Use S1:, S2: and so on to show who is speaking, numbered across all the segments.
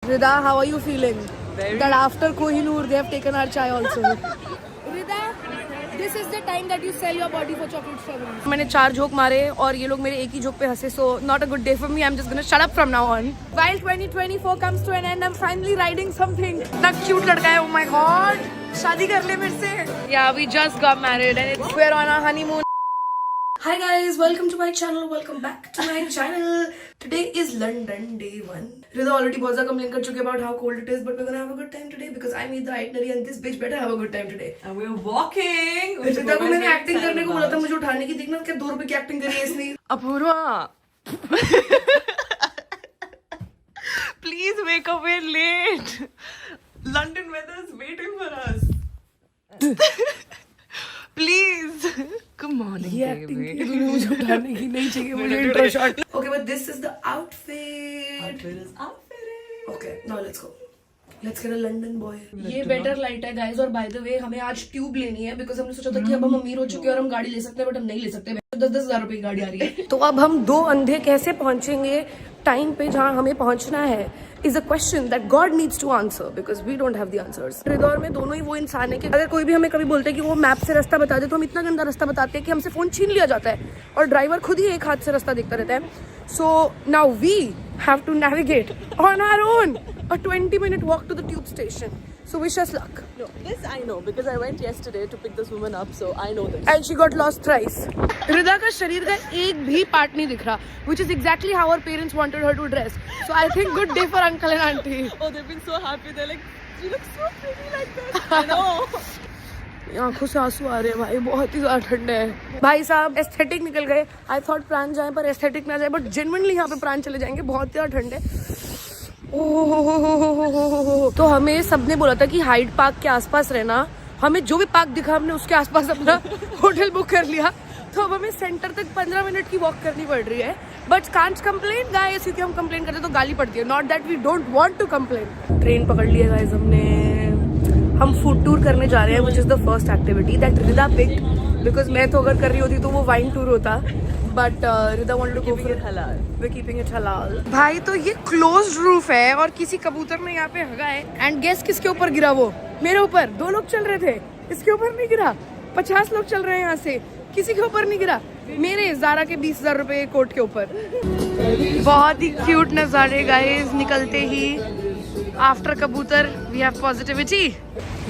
S1: Rida, how are you feeling? That after Kohinoor they have taken our chai also. Rida, this is the time that you sell your body for chocolate strawberries. मैंने 4 joke मारे और ये लोग मेरे एक ही joke पे हंसे, so not a good day for me. I'm just gonna shut up from now on. While 2024 comes to an end, I'm finally riding something. इतना cute लड़का है, oh my god. शादी कर ले मेरे से. Yeah, we just got married and we're on our honeymoon. Hi guys, welcome to my channel. Welcome back to my channel. Today is London day 1. Rida already बहुत ज़्यादा complain कर चुके about how cold it is, but we're gonna have a good time today because I made the itinerary and this bitch better have a good time today.
S2: And we're walking.
S1: रिदा को मैंने acting करने को बोला था, मुझे उठाने की, देखना क्या 2 रुपए की एक्टिंग करी है इसने.
S2: Apurva. Please wake up, we're late. London weather is waiting for us. Please. Good morning,
S1: ये एक्टिंग की मुझे उठाने की नहीं चाहिए, मुझे intro shot. Okay, but this is the outfit.
S2: Outfit is outfitting.
S1: Okay, now let's go. Let's get a London boy. ये better light है गाइस, और बाय द वे हमें आज ट्यूब लेनी है बिकॉज हमने सोचा था कि अब हम अमीर हो चुके हैं और हम गाड़ी ले सकते हैं, बट हम नहीं ले सकते. 10-10 हज़ार रुपए की गाड़ी आ रही है. तो अब हम 2 अंधे कैसे पहुंचेंगे टाइम पे जहाँ हमें पहुंचना है is a question that God needs to answer because we don't have the answers. रिदौर में दोनों ही वो इंसान है कि अगर कोई भी हमें कभी बोलते है कि वो मैप से रास्ता बता दे तो हम इतना गंदा रास्ता बताते हैं कि हमसे फोन छीन लिया जाता है और ड्राइवर खुद ही एक हाथ से रास्ता देखता रहता है. So now we have to navigate on our own a 20-minute walk to the tube station. So wish us luck.
S2: No, this I know because I went yesterday to pick this woman up, so I know this.
S1: And she got lost thrice. रिदा का शरीर का एक भी part नहीं दिख रहा, which is exactly how her parents wanted her to dress. So I think good day for uncle and auntie.
S2: Oh, they've been so happy. They're like, you look so pretty like this. I know.
S1: आंखों से आंसू आ रहे हैं भाई, बहुत ही ज्यादा ठंड है. भाई साहब एस्थेटिक निकल गए. आई थॉट प्राण जाए पर एस्थेटिक ना जाए, बट जेन्युइनली यहाँ पे प्राण चले जाएंगे, बहुत ज्यादा ठंड है. ओह, तो हमें सबने बोला था कि हाइड पार्क के आसपास रहना. हमें जो भी पार्क दिखा हमने उसके आसपास अपना होटल बुक कर लिया. तो अब हमें सेंटर तक 15 मिनट की वॉक करनी पड़ रही है, बट कांट कंप्लेन गाइस, क्योंकि हम कंप्लेन करते तो गाली पड़ती है. Not that we don't want to complain. Train पकड़ लिया गाइस हमने. हम फूड टूर करने जा रहे हैं, which is the first activity that Rida picked because मैं तो अगर कर रही होती तो वो वाइन टूर होता, but Rida wanted to go for halal. We keeping it halal. भाई तो ये क्लोज्ड रूफ है और किसी कबूतर ने यहाँ पे हगा है. एंड गेस किसके ऊपर गिरा? वो मेरे ऊपर. 2 लोग चल रहे थे, इसके ऊपर नहीं गिरा. 50 लोग चल रहे हैं यहाँ से, किसी के ऊपर नहीं गिरा. मेरे ज़ारा के 20,000 रुपए कोट के ऊपर. बहुत ही क्यूट नज़ारे गाइस. निकलते ही आफ्टर कबूतर we have positivity.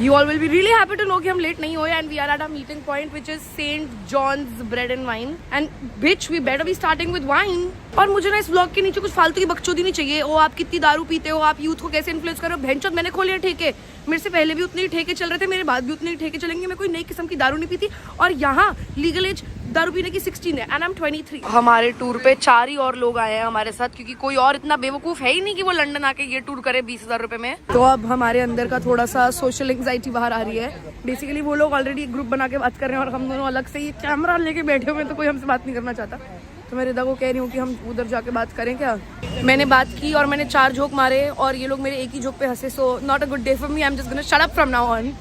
S1: You all will be really happy to know कि हम लेट नहीं हुए and we are at our meeting point which is St. John's Bread and Wine and bitch we better be starting with wine. और मुझे ना इस vlog के नीचे कुछ फालतू की बकचोदी नहीं चाहिए. ओ आप कितनी दारू पीते हो, आप यूथ को कैसे इन्फ्लुएंस कर रहे हो. भैंचोद मैंने खोले हैं ठेके, मेरे से पहले भी उतने ही ठेके चल रहे थे, मेरे बाद भी उतने ही ठेके चलेंगे. मैं कोई नई किस्म की दारू नहीं पीती और यहाँ लीगल एज दारू पीने की 16 है एंड आई एम 23. हमारे टूर पे 4 ही और लोग आए हैं हमारे साथ, क्योंकि कोई और इतना बेवकूफ है ही नहीं कि वो लंदन आके ये टूर करे 20,000 रुपए में. तो अब हमारे अंदर का थोड़ा सा सोशल एंग्जाइटी बाहर आ रही है. बेसिकली वो लोग ऑलरेडी एक ग्रुप बना के बात कर रहे हैं और हम दोनों अलग से ये कैमरा लेके बैठे हुए हैं, तो कोई हमसे बात नहीं करना चाहता. तो मैं रिदा को कह रही हूँ कि हम उधर जाके बात करें क्या. मैंने बात की और मैंने 4 जोक मारे और ये लोग मेरे एक ही जोक पे हंसे, so not a good day for me. I am just gonna shut up from now on.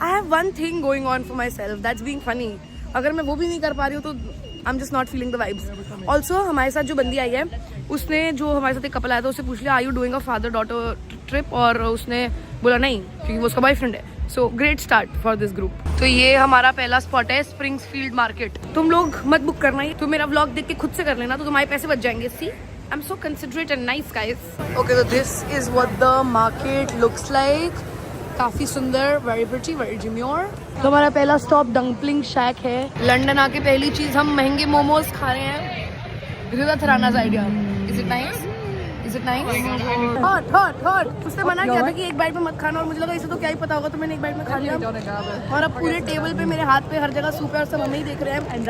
S1: I have one thing going on for my self that's being funny. अगर मैं वो भी नहीं कर पा रही हूँ तो I am just not feeling the vibes. Also हमारे साथ जो बंदी आई है उसने, जो हमारे साथ एक कपल आया था, उससे पूछ लिया are you doing a father daughter trip, और उसने बोला नहीं क्योंकि वो उसका बॉयफ्रेंड है. So great start for this group. तो ये हमारा पहला स्पॉट है स्प्रिंग्सफील्ड मार्केट. तुम लोग मत बुक करना ही, तुम मेरा व्लॉग देख के खुद से कर लेना तो तुम्हारे पैसे बच जाएंगे. See I am so considerate and nice guys. Okay तो this is what the market looks like. काफी सुंदर, वेरी प्रिटी, वेरी डिम्योर. तो हमारा पहला स्टॉप डम्पलिंग शैक है. लंदन आके पहली चीज हम महंगे मोमोज खा रहे हैं. Rida Tharana's idea. Is it nice? Is it nice? Hot, hot, hot. उसने मना किया था कि एक बाइट में मत खाना और मुझे लगा इसे तो क्या ही पता होगा, तो मैंने एक बाइट में खा लिया. और अब पूरे टेबल पे मेरे हाथ पे हर जगह सूप है और सब हमें ही देख रहे हैं. एंड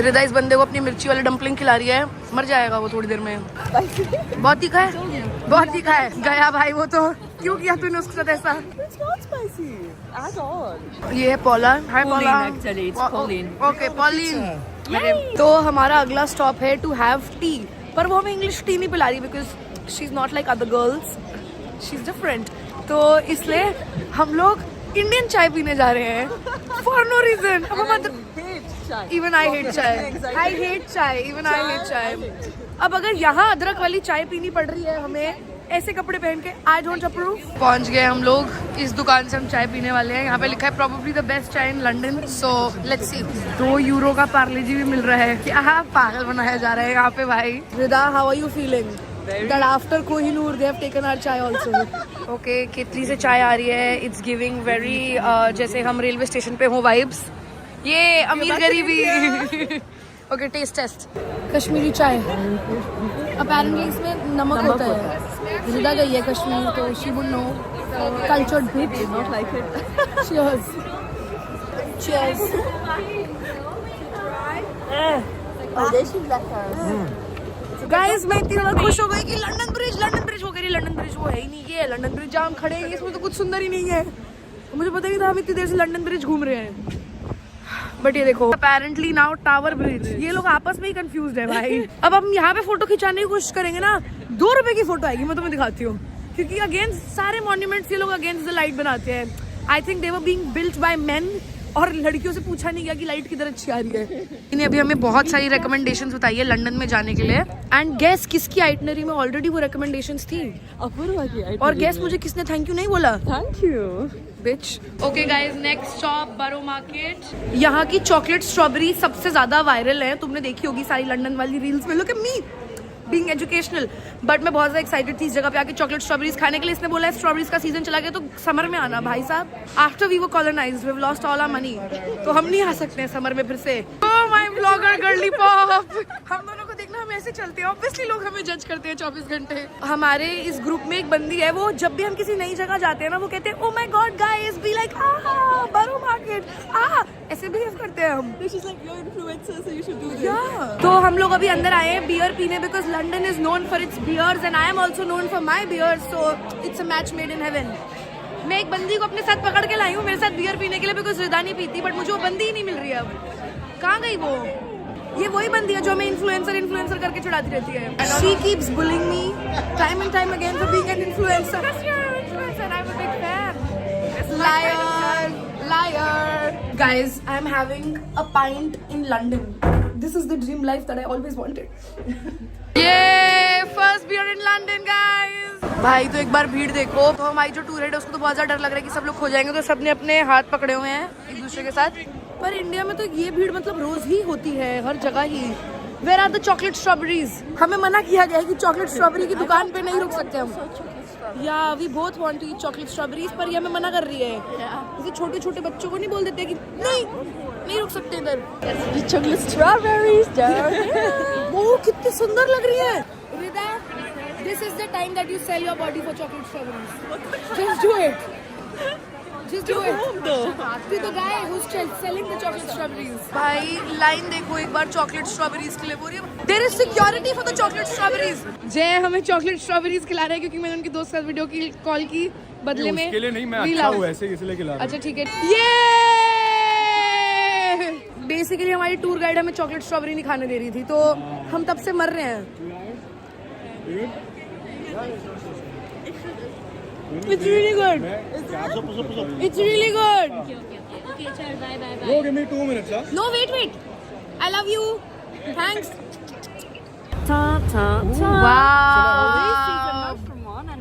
S1: रिदा इस बंदे को अपनी मिर्ची वाले डम्पलिंग खिला रही है. मर जाएगा वो थोड़ी देर में. बहुत तीखा है, बहुत तीखा है. गया भाई वो तो. क्यों किया तूने उसके साथ ऐसा? ये है पॉला. हाय पॉला. Okay pollen. तो हमारा अगला स्टॉप है टू हैव टी, पर वो हमें इंग्लिश टी नहीं पिला रही because she is not like other girls, she is different. तो इसलिए हम लोग इंडियन चाय पीने जा रहे हैं for no reason.
S3: chai.
S1: Even I hate chai. I hate chai. Even I hate chai. अब अगर यहाँ अदरक वाली चाय पीनी पड़ रही है हमें ऐसे कपड़े पहन के, आई डोंट अप्रूव। पहुंच गए हम लोग, इस दुकान से हम चाय पीने वाले हैं। यहाँ पे लिखा है प्रोबेबली द बेस्ट चाय in London, so let's see. 2 euro का पार्ले जी भी मिल रहा है। क्या पागल बनाया जा रहा है यहाँ पे भाई। Rida, how are you feeling that after Kohinoor they have taken our chai also? Okay, केतली से चाय आ रही है। इट्स गिविंग वेरी जैसे हम रेलवे स्टेशन पे हो वाइब्स। ये अमीर गरीबी। Okay, test. कश्मीरी चाय अपेरेंटली इसमें नमक होता है। रिदा गई है कश्मीर तो she would know. Cultured bit,
S3: Not like it.
S1: Cheers cheers.
S3: Oh, this is better.
S1: Guys, मैं इतनी ज्यादा खुश हो गई कि लंदन ब्रिज हो गई। लंदन ब्रिज वो है ही नहीं, ये लंदन ब्रिज जहाँ हम खड़े हैं इसमें तो कुछ सुंदर ही नहीं है। मुझे पता ही था हम इतनी देर से लंदन ब्रिज घूम रहे हैं। बट ये देखो, अपेरेंटली नाउ टावर ब्रिज। ये लोग आपस में ही कंफ्यूज है भाई। अब हम यहाँ पे फोटो खिंचाने की कोशिश करेंगे ना, 2 रुपए की फोटो आएगी। मैं तुम्हें दिखाती हूँ, क्योंकि अगेंस्ट सारे मॉन्यूमेंट्स ये लोग अगेंस्ट द लाइट बनाते हैं। I think they were being built by main, और लड़कियों से पूछा नहीं गया कि लाइट किधर अच्छी आ रही है। इन्हें अभी हमें बहुत सारी रिकमेंडेशंस बताई है लंदन में जाने के लिए। एंड गेस किसकी आइटनरी में ऑलरेडी वो रिकमेंडेशंस थी,
S3: अपूर्वा की आइटनरी।
S1: और गेस मुझे किसने थैंक यू नहीं बोला?
S3: Thank you.
S1: Bitch. Okay guys, next stop Borough Market. यहाँ की चॉकलेट स्ट्रॉबेरी सबसे ज्यादा वायरल है। तुमने देखी होगी सारी लंदन वाली रील्स में। Look at me being educational. But मैं बहुत ज्यादा एक्साइटेड थी इस जगह पे आके चॉकलेट स्ट्रॉबेरीज खाने के लिए। इसने बोला है स्ट्रॉबेरीज का सीजन चला गया तो समर में आना। भाई साहब, after we were colonised we have lost all our money, तो हम नहीं आ सकते हैं समर में फिर से। Oh my blogger girly pop, हम दोनों को देखना, हम ऐसे चलते हैं। ऑब्वियसली लोग हमें जज करते हैं 24 घंटे। हमारे इस ग्रुप में एक बंदी है, वो जब भी हम किसी नई जगह जाते हैं ना, वो कहते हैं oh my God guys be like बरो मार्केट, ऐसे बिहेव करते हैं हम।
S3: She's like, you're influencer, so you should do this.
S1: Yeah. तो हम लोग अभी अंदर आए हैं बियर पीने, because London is known for its beers and I am also known for my beers, so it's a match made in heaven. मैं एक बंदी को अपने साथ पकड़ के लाई हूँ मेरे साथ बियर पीने के लिए, बिकॉज रिदा नहीं पीती, बट मुझे वो बंदी ही नहीं मिल रही है। अब कहाँ गई वो? ये वही बंदी है जो हमें इन्फ्लुएंसर करके चिढ़ाती रहती है। She keeps bullying me time and time again for being an influencer. I am a big fan. Liar liar. Guys, I am having a pint in London. This is the dream life that I always wanted. Yay! First beer in London, guys. भाई तो एक बार भीड़ देखो। तो हमारी जो tour है उसको तो बहुत ज्यादा डर लग रहा है कि सब लोग खो जाएंगे, तो सबने अपने हाथ पकड़े हुए हैं एक दूसरे के साथ। पर इंडिया में तो ये भीड़ मतलब रोज ही होती है, हर जगह ही। Where are the chocolate strawberries? हमें मना किया गया है कि चॉकलेट स्ट्रॉबेरी की दुकान पे नहीं रुक सकते हम। Yeah we both want to eat chocolate strawberries, पर ये हमें मना कर रही है। जैसे छोटे छोटे बच्चों को नहीं बोल देते कि नहीं रुक सकते इधर।
S3: Chocolate strawberries, darling.
S1: वो कितनी सुंदर लग रही है। रिदा, this is the time that you sell your body for chocolate strawberries. Just do it. Just do it. To the guy who's selling the chocolate strawberries. भाई लाइन देखो एक बार चॉकलेट स्ट्रॉबेरीज के लिए। बोल रही है there is security for the chocolate strawberries. जय हमें चॉकलेट स्ट्रॉबेरीज खिला रहे हैं क्योंकि मैंने उनकी दोस्त के साथ वीडियो की कॉल की बदले में।
S4: उसके लिए नहीं, मैं अच्छा हूँ ऐसे इसलिए खिला रहा हूँ।
S1: अच्छा ठीक है। ये बेसिकली हमारी टूर गाइड हमें चॉकलेट स्ट्रॉबेरी नहीं खाने दे रही थी, तो हम तब से मर रहे हैं। It's really good. It's really good.
S5: Okay, sir. Bye.
S4: Bro, give me 2 minutes, huh?
S1: No, wait. I love you. Thanks. Wow.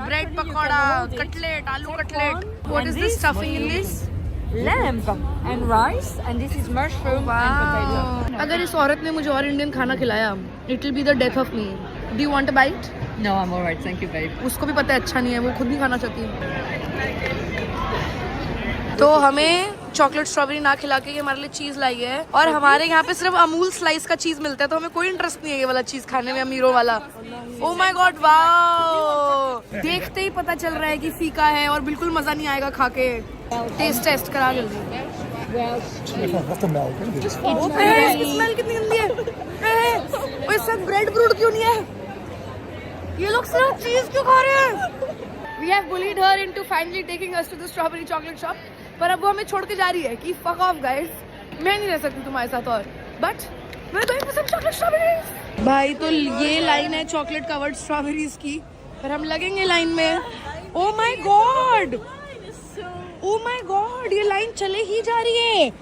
S1: Bread pakora, cutlet, aloo cutlet. What is the stuffing in this?
S3: Lamb and rice, and this is mushroom and potato.
S1: अगर इस औरत ने मुझे और Indian खाना खिलाया, it will be the death of me. Do you want a bite?
S3: No, I'm alright, thank you, babe.
S1: उसको भी पता है अच्छा नहीं है, वो खुद नहीं खाना चाहती। तो हमें चॉकलेट स्ट्रॉबेरी ना खिला के हमारे लिए चीज लाई है, और हमारे यहाँ पे सिर्फ अमूल स्लाइस का चीज मिलता है, तो हमें कोई इंटरेस्ट नहीं है ये वाला चीज खाने में, अमीरों वाला। Oh my God, wow! देखते ही पता चल रहा है कि फीका है और बिल्कुल मजा नहीं आएगा खा के। टेस्ट करा जल्दी। इसकी स्मेल कितनी गंदी है। और सब ब्रेड ब्रूड क्यों नहीं है? ये लोग सिर्फ चीज क्यों खा रहे हैं? We have bullied her into finally taking us to the strawberry chocolate shop, पर अब वो हमें छोड़ के जा रही है कि fuck off guys, मैं नहीं रह सकती तुम्हारे साथ और। But we're going for some chocolate strawberries. भाई तो ये लाइन है चॉकलेट कवर्ड स्ट्रॉबेरीज की, पर हम लगेंगे लाइन में। Oh my god! Oh my god! ये लाइन चले ही जा रही है।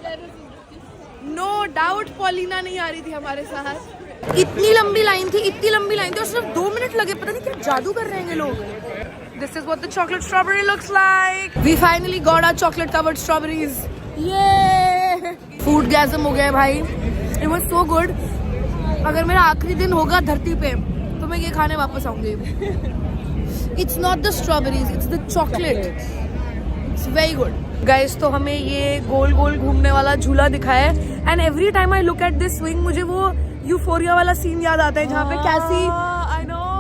S1: नो डाउट पॉलिना नहीं आ रही थी हमारे साथ। इतनी लंबी लाइन थी और सिर्फ 2 मिनट लगे। पता नहीं क्या जादू कर रहे हैं ये लोग। This is what the chocolate strawberry looks like. We finally got our chocolate covered strawberries. Yay! Food gasm हो गया भाई। It was so good. अगर मेरा आखिरी दिन होगा धरती पे तो मैं ये खाने वापस आऊंगी। It's not the strawberries, it's the chocolate. It's very good. Guys, तो हमें ये गोल गोल घूमने वाला झूला दिखाया है and every time I look at this swing मुझे वो यूफोरिया वाला सीन याद आता है जहाँ पे कैसी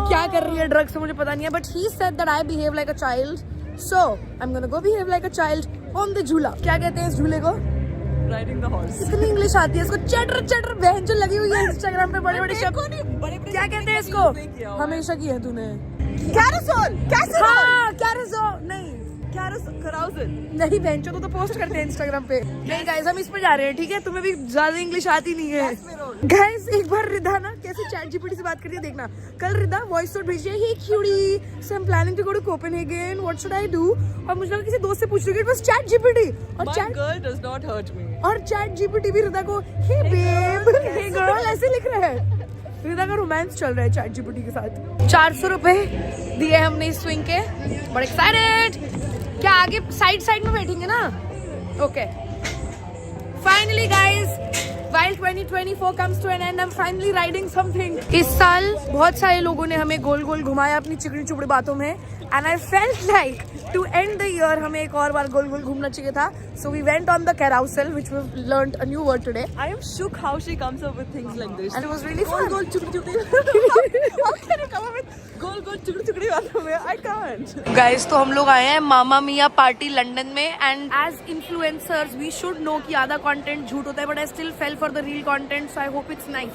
S1: क्या कर रही है ड्रग्स से मुझे पता नहीं है, but he said that I behave like a child, so I'm gonna go behave like a child on the झूला। क्या कहते हैं इस झूले को?
S2: Riding the horse.
S1: इतनी इंग्लिश आती है इसको। चटर चटर बहन जो लगी हुई है इंस्टाग्राम पे बड़े बड़े शब्द। क्या कहते हैं इसको? हमेशा की है तूने।
S2: Carousel.
S1: हाँ कैरोसोल नहीं
S2: Carousel.
S1: नहीं बहन चो तो पोस्ट करते हैं इंस्टाग्राम पे। नहीं गाइस हम इस पे जा रहे हैं, ठीक है? तुम्हें भी ज्यादा इंग्लिश आती नहीं है। गाइस एक बार रिदा ना कैसे चैट जीपीटी से बात करी है देखना। कल रिदा वॉइस नोट भेजी है, hey cutie so I am planning to go to Copenhagen, what should I do? और मुझे लगा किसी दोस्त से पूछ रही है, बस चैट जीपीटी। और
S2: My
S1: chat
S2: girl does not hurt me.
S1: और चैट जीपीटी भी रिदा को हे बेब हे गर्ल ऐसे लिख रहा है। रिदा का रोमांस चल रहा है चैट जीपीटी के साथ। 400 रुपए दिए हमने इस स्विंग के। बड़े एक्साइटेड। क्या आगे साइड में बैठेंगे ना? Okay finally guys while 2024 comes to an end, I'm finally riding something. इस साल बहुत सारे लोगों ने हमें गोल गोल घुमाया अपनी चिकनी चुपड़ी बातों में and I felt like to end the year हमें एक और बार गोल गोल घूमना चाहिए था, so we went on the carousel which we've learned a new word today
S2: I am shook how she comes up with things like this.
S1: and it was really fun.
S2: Goal chukdi chukdi. How can you come up with goal chukdi chukdi बातों में? I can't.
S1: Guys, तो हम लोग आए हैं मामा मिया party London में and as influencers we should know कि आधा content झूठ होता है, but I still fell for the real content, so I hope it's nice.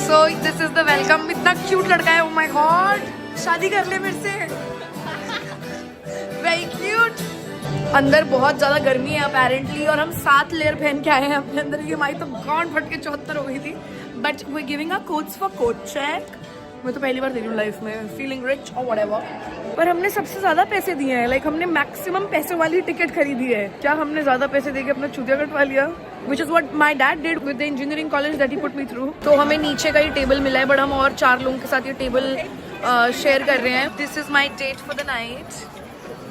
S1: So this is the welcome. इतना cute लड़का है, oh my god, शादी कर ले मेरे से। Very cute. अंदर बहुत ज्यादा गर्मी है अपेरेंटली और हम 7 लेयर पहन के आए हैं अपने अंदर। ये हमारी तो गांड फट के 74 हो गई थी, but we giving a coats for coat check. मैं तो पहली बार दे रही हूँ लाइफ में, फीलिंग रिच और व्हाटएवर। पर हमने सबसे ज्यादा पैसे दिए हैं, लाइक हमने मैक्सिमम पैसे वाली टिकट खरीदी है। क्या हमने ज्यादा पैसे देके अपना चूतिया कटवा लिया? Which is what my dad did with the engineering college that he put me through. तो हमें नीचे का ही टेबल मिला है, बट हम और 4 लोगों के साथ ये टेबल शेयर कर रहे हैं। This is my date for the night.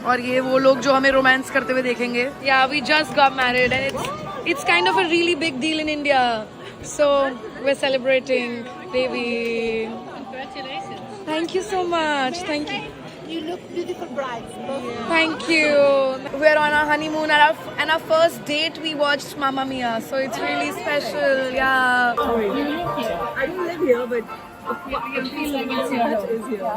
S1: और ये वो लोग जो हमें रोमांस करते हुए देखेंगे। Yeah we just got married and it's kind of a really big deal in India, so we are celebrating baby. Thank you so much. Thank you.
S3: You look beautiful brides.
S1: Thank you. We're on our honeymoon and our first date we watched Mamma Mia, so it's really special. Yeah.
S2: I don't live here, but I feel like it's here.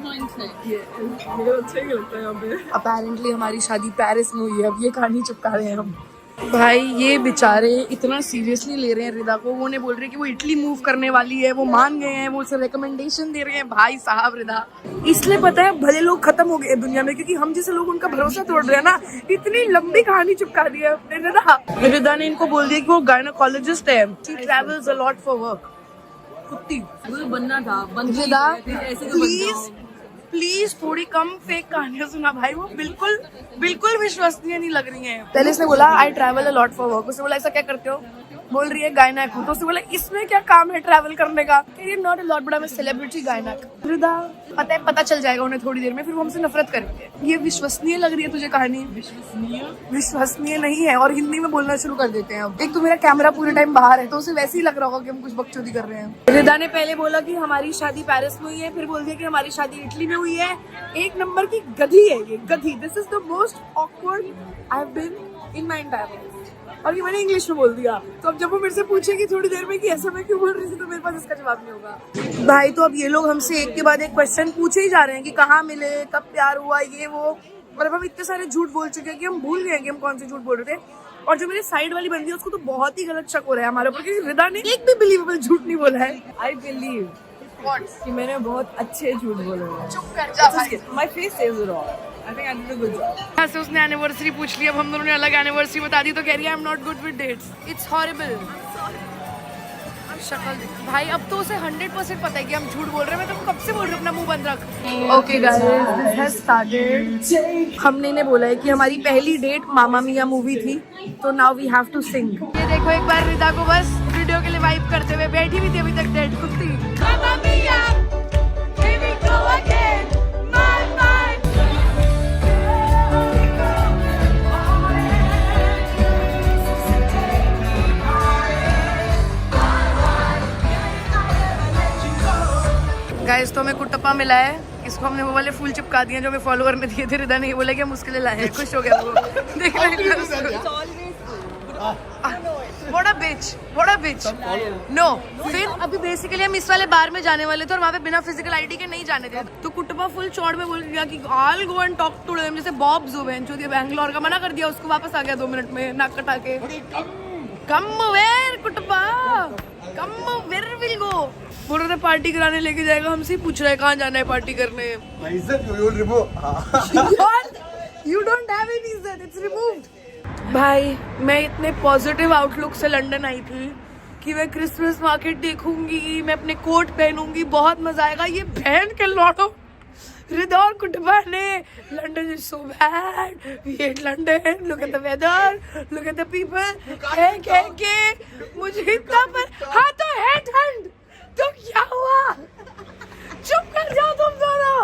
S2: मुझे अच्छा ही लगता है यहाँ पे।
S1: Apparently हमारी शादी Paris में हुई है। अब ये कहानी चिपका रहे हैं हम। भाई ये बेचारे इतना सीरियसली ले रहे हैं रिदा को। वो ने बोल रहे हैं कि वो इटली मूव करने वाली है, वो मान गए हैं, वो उसे रिकमेंडेशन दे रहे हैं। भाई साहब रिदा इसलिए पता है भले लोग खत्म हो गए दुनिया में, क्योंकि हम जैसे लोग उनका भरोसा तोड़ रहे हैं ना। इतनी लंबी कहानी चिपका दी है अपने रिदा ने। इनको बोल दिया कि वो गायनेकोलॉजिस्ट है, she travels a lot for work. कुत्ती
S2: मुझे बनना था,
S1: रिदा
S2: ऐसे तो
S1: प्लीज थोड़ी कम फेक कहानियां सुना भाई। वो बिल्कुल विश्वसनीय नहीं लग रही हैं। पहले उसने बोला I travel a lot for work. उसने बोला ऐसा क्या करते हो? बोल रही है गायनेक हूँ। तो उसने बोला इसमें क्या काम है ट्रैवल करने का? Not a lot but I am celebrity gynaec. Rida पता चल जाएगा उन्हें थोड़ी देर में, फिर वो हमसे नफरत करेंगे। ये विश्वसनीय लग रही है तुझे कहानी? विश्वसनीय नहीं है। और हिंदी में बोलना शुरू कर देते हैं अब। एक तो मेरा कैमरा पूरे टाइम बाहर है, तो उसे वैसे ही लग रहा होगा कि हम कुछ बकचोदी कर रहे हैं। रिदा ने पहले बोला कि हमारी शादी पेरिस में हुई है, फिर बोल दिया कि हमारी शादी इटली में हुई है। एक नंबर की गधी है ये, गधी। This is the most awkward I have been in my entire life. और ये मैंने इंग्लिश में बोल दिया, तो अब जब वो मेरे से पूछेगी थोड़ी देर में कि ऐसा मैं क्यों बोल रही थी, तो मेरे पास इसका जवाब नहीं होगा। भाई तो अब ये लोग हमसे एक के बाद एक क्वेश्चन पूछे ही जा रहे हैं कि कहाँ मिले, कब प्यार हुआ, ये वो। और अब हम इतने सारे झूठ बोल चुके हैं कि हम भूल गए कि हम कौन से झूठ बोल रहे थे। और जो मेरे साइड वाली बंदी है उसको तो बहुत ही गलत शक हो रहा है हमारे ऊपर, क्योंकि रिदा ने एक भी बिलीवेबल झूठ नहीं बोला है।
S2: I believe कि मैंने बहुत अच्छे झूठ बोले हैं।
S1: चुप कर जा भाई।
S2: My face says it all. I think I did a good job.
S1: यहाँ से उसने एनिवर्सरी पूछ ली, अब हम दोनों ने अलग एनिवर्सरी बता दी, तो कह रही है I am not good with dates. It's horrible. शक्ल देखी भाई, अब तो उसे 100% पता है कि हम झूठ बोल रहे हैं। मैं तुमको कब से बोल रही हूँ अपना मुंह बंद रख। Okay guys, this has started. हमने इन्हें बोला है कि हमारी पहली डेट मामा मिया मूवी थी, तो now we have to sing. ये देखो एक बार रिदा को बस वीडियो के लिए वाइब करते हुए, बैठी हुई थी अभी तक डेट कुत्ती। Mamma mia, here we go again, my mind. Guys तो हमें कुट्टप्पा मिला है, इसको हमने वो वाले फूल चिपका दिए जो हमें फॉलोअर ने दिए थे। रिदा ने ये बोला कि हम उसके लिए लाए हैं, खुश हो गया वो। देख रहे What a bitch, what a bitch. No, फिर अभी बेसिकली हम इस वाले बार में जाने वाले थे और वहाँ पे बिना फिजिकल आईडी के नहीं जाने थे। तो कुट्टप्पा फुल चौड़ में बोल गया कि I'll go and talk to them, जैसे बॉब जुबेन जो बैंगलोर का मना कर दिया उसको, वापस आ गया 2 मिनट में नाक कटा के। Come where Kuttappa, come where will go. बोल रहे थे पार्टी कराने लेके जाएगा, हमसे पूछ रहा है कहाँ जाना है पार्टी करने। You don't have any izzat, it's removed. भाई मैं इतने पॉजिटिव आउटलुक से लंदन आई थी कि मैं क्रिसमस मार्केट देखूंगी, मैं अपने कोट पहनूंगी, बहुत मजा आएगा। ये बहन के लौटो रिदा और कुट्टप्पा ने London is so bad, we hate London, look at the weather, look at the people, के मुझे इतना पर हाँ तो है ठंड, तो क्या हुआ, चुप कर जाओ तुम दोनों,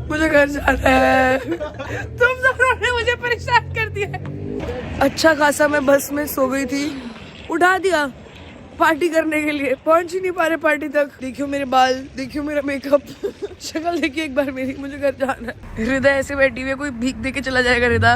S1: मुझे घर जाना है। तुम दोनों ने मुझे परेशान कर दिया है। अच्छा खासा मैं बस में सो गई थी, उठा दिया पार्टी करने के लिए, पहुंच ही नहीं पा रहे पार्टी तक। देखियो मेरे बाल, देखियो मेरा मेकअप, शक्ल देखिए एक बार मेरी, मुझे घर जाना है। रिदा ऐसे बैठी हुई है, कोई भीख दे के चला जाएगा। रिदा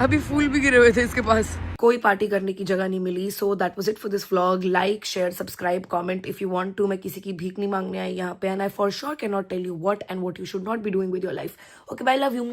S1: अभी फूल भी गिरे हुए थे इसके पास। कोई पार्टी करने की जगह नहीं मिली, so that was it for this vlog. Like share subscribe comment if you want to. मैं किसी की भीख नहीं मांगने आई यहाँ पे, and I for sure can not tell you what and what you should not be doing with your life. Okay bye, love you.